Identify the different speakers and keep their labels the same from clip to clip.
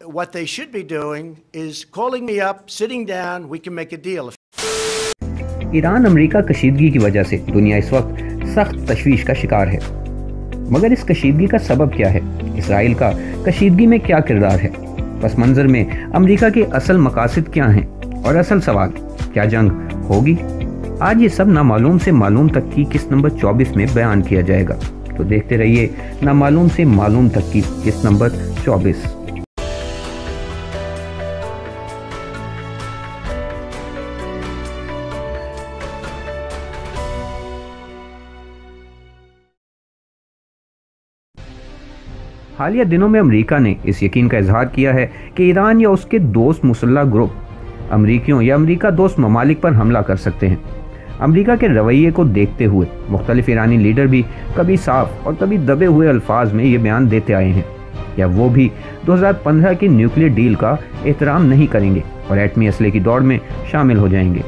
Speaker 1: what they should be doing is calling me up, sitting down, we can make a deal.
Speaker 2: Iran America कशीदगी की वजह से दुनिया इस वक्त सख्त तशवीश का शिकार है, मगर इस कशीदगी का सबब क्या है? इसराइल का कशीदगी में क्या किरदार है? पस मंजर में अमेरिका के असल मकासद क्या हैं? और असल सवाल, क्या जंग होगी? आज ये सब नामालूम से मालूम तक की किस्त नंबर 24 में बयान किया जाएगा, तो देखते रहिए नामालूम से मालूम तक की किस्त नंबर 24। हालिया दिनों में अमेरिका ने इस यकीन का इजहार किया है कि ईरान या उसके दोस्त मुसल्लह ग्रुप अमेरिकियों या अमेरिका दोस्त ममालिक पर हमला कर सकते हैं। अमेरिका के रवैये को देखते हुए मुख्तलिफ ईरानी लीडर भी कभी साफ और कभी दबे हुए अल्फाज में ये बयान देते आए हैं, या वो भी 2015 की न्यूक्लियर डील का एहतराम नहीं करेंगे और एटमी असले की दौड़ में शामिल हो जाएंगे।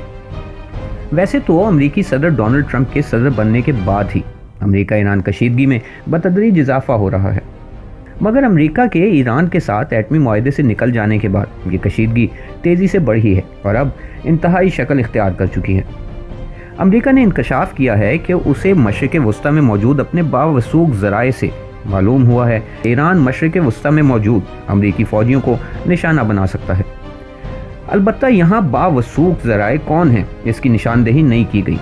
Speaker 2: वैसे तो अमेरिकी सदर डोनाल्ड ट्रंप के सदर बनने के बाद ही अमेरिका ईरान कशीदगी में बतदरीज इजाफा हो रहा है, मगर अमेरिका के ईरान के साथ एटमी मुआहदे से निकल जाने के बाद ये कशीदगी तेज़ी से बढ़ी है और अब इंतहाई शक्ल इख्तियार कर चुकी है। अमेरिका ने इंकशाफ किया है कि उसे मशरिक़ वस्ता में मौजूद अपने बावसूख ज़राए से मालूम हुआ है ईरान मशरिक़ वस्ता में मौजूद अमेरिकी फ़ौजियों को निशाना बना सकता है। अलबत्ता यहाँ बावसूख ज़राए कौन हैं, इसकी निशानदेही नहीं की गई।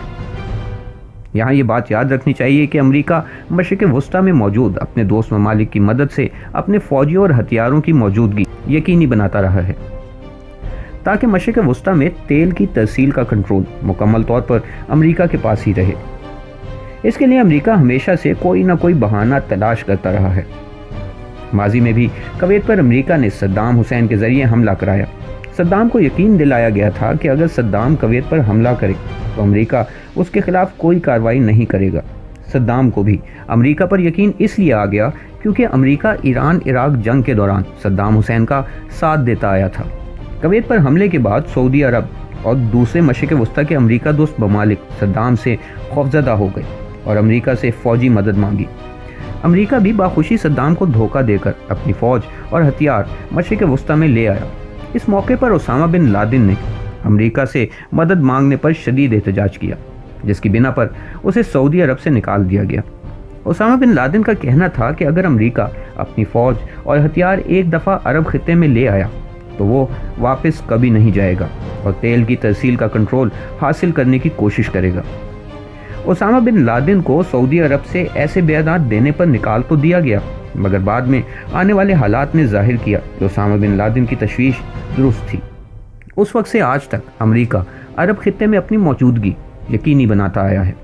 Speaker 2: यहाँ ये बात याद रखनी चाहिए कि अमेरिका मशरिक़ वस्ता में मौजूद अपने दोस्त ममालिक की मदद से अपने फ़ौजियों और हथियारों की मौजूदगी यकीनी बनाता रहा है, ताकि मशरिक़ वस्ता में तेल की तरसील का कंट्रोल मुकम्मल तौर पर अमेरिका के पास ही रहे। इसके लिए अमेरिका हमेशा से कोई ना कोई बहाना तलाश करता रहा है। माजी में भी कुवैत पर अमेरिका ने सद्दाम हुसैन के ज़रिए हमला कराया। सद्दाम को यकीन दिलाया गया था कि अगर सद्दाम कुवैत पर हमला करे तो अमेरिका उसके खिलाफ कोई कार्रवाई नहीं करेगा। सद्दाम को भी अमेरिका पर यकीन इसलिए आ गया क्योंकि अमेरिका ईरान इराक जंग के दौरान सद्दाम हुसैन का साथ देता आया था। कुवैत पर हमले के बाद सऊदी अरब और दूसरे मशरिक़ वस्ता के अमेरिका दोस्त ममालिक सद्दाम से खौफजदा हो गए और अमेरिका से फ़ौजी मदद मांगी। अमेरिका भी बाखुशी सद्दाम को धोखा देकर अपनी फ़ौज और हथियार मशरिक़ वस्ता में ले आया। इस मौके पर ओसामा बिन लादेन ने अमेरिका से मदद मांगने पर शदीद एहतजाज किया, जिसकी बिना पर उसे सऊदी अरब से निकाल दिया गया। ओसामा बिन लादेन का कहना था कि अगर अमेरिका अपनी फ़ौज और हथियार एक दफ़ा अरब खित्ते में ले आया तो वो वापस कभी नहीं जाएगा और तेल की तरसील का कंट्रोल हासिल करने की कोशिश करेगा। ओसामा बिन लादेन को सऊदी अरब से ऐसे बयानात देने पर निकाल तो दिया गया, मगर बाद में आने वाले हालात ने जाहिर किया कि ओसामा बिन लादेन की तशवीश दुरुस्त थी। उस वक्त से आज तक अमेरिका अरब खित्ते में अपनी मौजूदगी यकीनी बनाता आया है।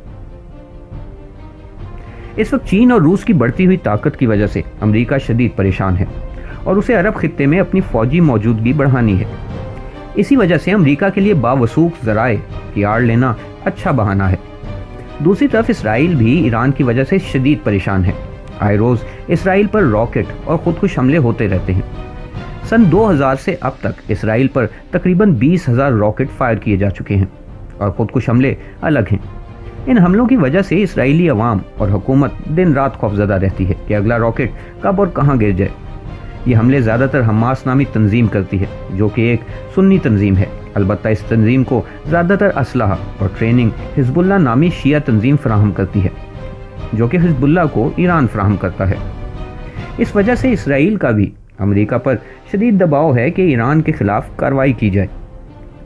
Speaker 2: इस वक्त चीन और रूस की बढ़ती हुई ताकत की वजह से अमेरिका शदीद परेशान है और उसे अरब खित्ते में अपनी फौजी मौजूदगी बढ़ानी है। इसी वजह से अमेरिका के लिए बावसूख ज़राए की आड़ लेना अच्छा बहाना है। दूसरी तरफ इसराइल भी ईरान की वजह से शदीद परेशान है। आए रोज़ इसराइल पर रॉकेट और खुदकुश हमले होते रहते हैं। सन 2000 से अब तक इसराइल पर तकरीबन 20,000 रॉकेट फायर किए जा चुके हैं और खुदकुश हमले अलग हैं। इन हमलों की वजह से इसराइली अवाम और हुकूमत दिन रात खौफजदा रहती है कि अगला रॉकेट कब और कहाँ गिर जाए। ये हमले ज़्यादातर हमास नामी तंजीम करती है, जो कि एक सुन्नी तंजीम है। अलबत्ता इस तंजीम को ज़्यादातर असलहा और ट्रेनिंग हिजबुल्लाह नामी शिया तंजीम फराहम करती है, जो कि हिजबुल्लाह को ईरान फराहम करता है। इस वजह से इसराइल का भी अमेरिका पर शदीद दबाव है कि ईरान के खिलाफ कार्रवाई की जाए।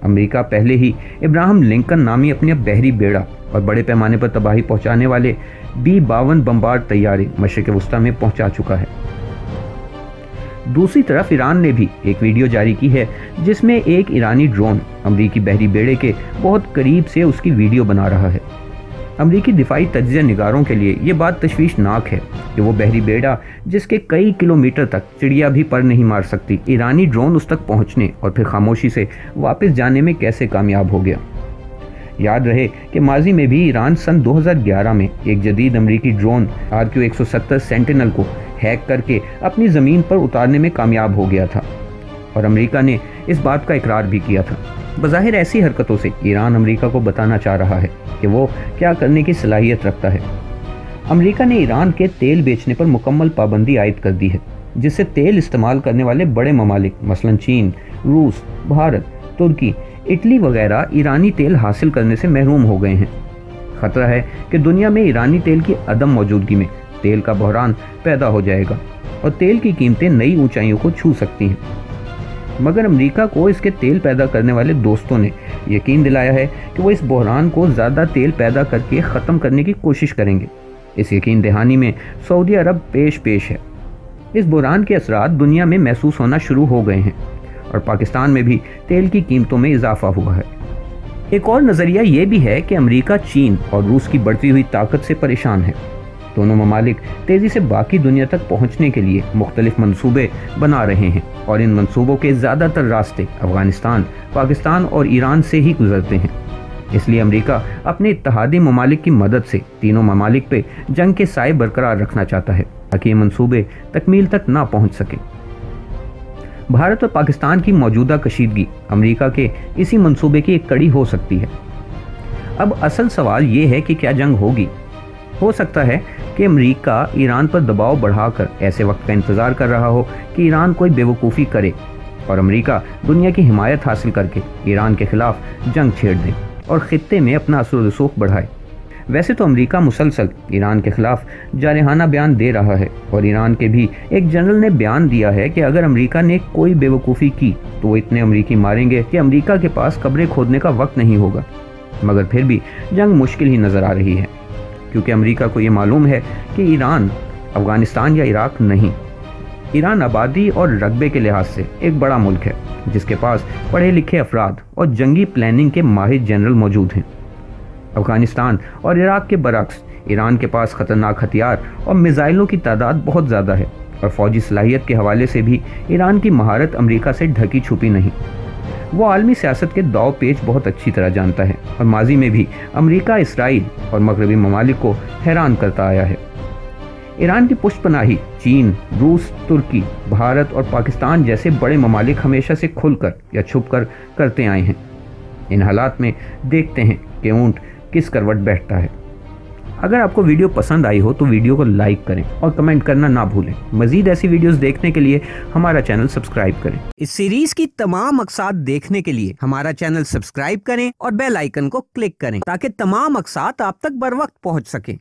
Speaker 2: अमेरिका पहले ही इब्राहिम लिंकन नामी अपने बहरी बेड़ा और बड़े पैमाने पर तबाही पहुंचाने वाले B-52 बम्बार्ड तैयारे मशरिक़ वस्ता में पहुंचा चुका है। दूसरी तरफ ईरान ने भी एक वीडियो जारी की है जिसमें एक ईरानी ड्रोन अमेरिकी बहरी बेड़े के बहुत करीब से उसकी वीडियो बना रहा है। अमेरिकी दिफाई तज्ज़िया निगारों के लिए ये बात तशवीशनाक है कि वो बहरी बेड़ा, जिसके कई किलोमीटर तक चिड़िया भी पर नहीं मार सकती, ईरानी ड्रोन उस तक पहुंचने और फिर खामोशी से वापस जाने में कैसे कामयाब हो गया। याद रहे कि माजी में भी ईरान सन 2011 में एक जदीद अमेरिकी ड्रोन RQ-170 सेंटिनल को हैक करके अपनी ज़मीन पर उतारने में कामयाब हो गया था और अमेरिका ने इस बात का इकरार भी किया था। बज़ाहिर ऐसी हरकतों से ईरान अमेरिका को बताना चाह रहा है कि वो क्या करने की सलाहियत रखता है। अमेरिका ने ईरान के तेल बेचने पर मुकम्मल पाबंदी आयद कर दी है। जिससे तेल इस्तेमाल करने वाले बड़े ममालिक मसलन चीन, रूस, भारत, तुर्की, इटली वगैरह ईरानी तेल हासिल करने से महरूम हो गए हैं। खतरा है कि दुनिया में ईरानी तेल की अदम मौजूदगी में तेल का बहरान पैदा हो जाएगा और तेल की कीमतें नई ऊंचाइयों को छू सकती हैं। मगर अमेरिका को इसके तेल पैदा करने वाले दोस्तों ने यकीन दिलाया है कि वो इस बहरान को ज़्यादा तेल पैदा करके ख़त्म करने की कोशिश करेंगे। इस यकीन दहानी में सऊदी अरब पेश है। इस बहरान के असरात दुनिया में महसूस होना शुरू हो गए हैं और पाकिस्तान में भी तेल की कीमतों में इजाफा हुआ है। एक और नज़रिया ये भी है कि अमेरिका चीन और रूस की बढ़ती हुई ताकत से परेशान है। दोनों ममालिक तेज़ी से बाकी दुनिया तक पहुंचने के लिए मुख्तलिफ मंसूबे बना रहे हैं और इन मंसूबों के ज़्यादातर रास्ते अफगानिस्तान, पाकिस्तान और ईरान से ही गुजरते हैं। इसलिए अमेरिका अपने इत्तेहादी ममालिक की मदद से तीनों ममालिक पे जंग के साए बरकरार रखना चाहता है ताकि ये मंसूबे तकमील तक ना पहुंच सके। भारत और पाकिस्तान की मौजूदा कशीदगी अमेरिका के इसी मंसूबे की एक कड़ी हो सकती है। अब असल सवाल ये है कि क्या जंग होगी। हो सकता है कि अमेरिका ईरान पर दबाव बढ़ाकर ऐसे वक्त का इंतज़ार कर रहा हो कि ईरान कोई बेवकूफ़ी करे और अमेरिका दुनिया की हिमायत हासिल करके ईरान के खिलाफ जंग छेड़ दे और ख़ित्ते में अपना असर व रसूख बढ़ाए। वैसे तो अमेरिका मुसलसल ईरान के खिलाफ जारहाना बयान दे रहा है और ईरान के भी एक जनरल ने बयान दिया है कि अगर अमेरिका ने कोई बेवकूफ़ी की तो वो इतने अमेरिकी मारेंगे कि अमेरिका के पास कब्रें खोदने का वक्त नहीं होगा। मगर फिर भी जंग मुश्किल ही नज़र आ रही है क्योंकि अमेरिका को ये मालूम है कि ईरान अफ़गानिस्तान या इराक नहीं। ईरान आबादी और रकबे के लिहाज से एक बड़ा मुल्क है जिसके पास पढ़े लिखे अफराद और जंगी प्लानिंग के माहिर जनरल मौजूद हैं। अफ़गानिस्तान और इराक के बरक्स ईरान के पास ख़तरनाक हथियार और मिसाइलों की तादाद बहुत ज़्यादा है और फ़ौजी सलाहियत के हवाले से भी ईरान की महारत अमेरिका से ढकी छुपी नहीं। वो आलमी सियासत के दाव पेच बहुत अच्छी तरह जानता है और माजी में भी अमेरिका, इसराइल और मगरबी ममालिक को हैरान करता आया है। ईरान की पुष्टपनाही चीन, रूस, तुर्की, भारत और पाकिस्तान जैसे बड़े ममालिक हमेशा से खुलकर या छुपकर करते आए हैं। इन हालात में देखते हैं कि ऊंट किस करवट बैठता है। अगर आपको वीडियो पसंद आई हो तो वीडियो को लाइक करें और कमेंट करना ना भूलें। मजीद ऐसी वीडियोस देखने के लिए हमारा चैनल सब्सक्राइब करें।
Speaker 3: इस सीरीज की तमाम मकसाद देखने के लिए हमारा चैनल सब्सक्राइब करें और बेल आइकन को क्लिक करें ताकि तमाम मकसाद आप तक बर वक्त पहुंच सके।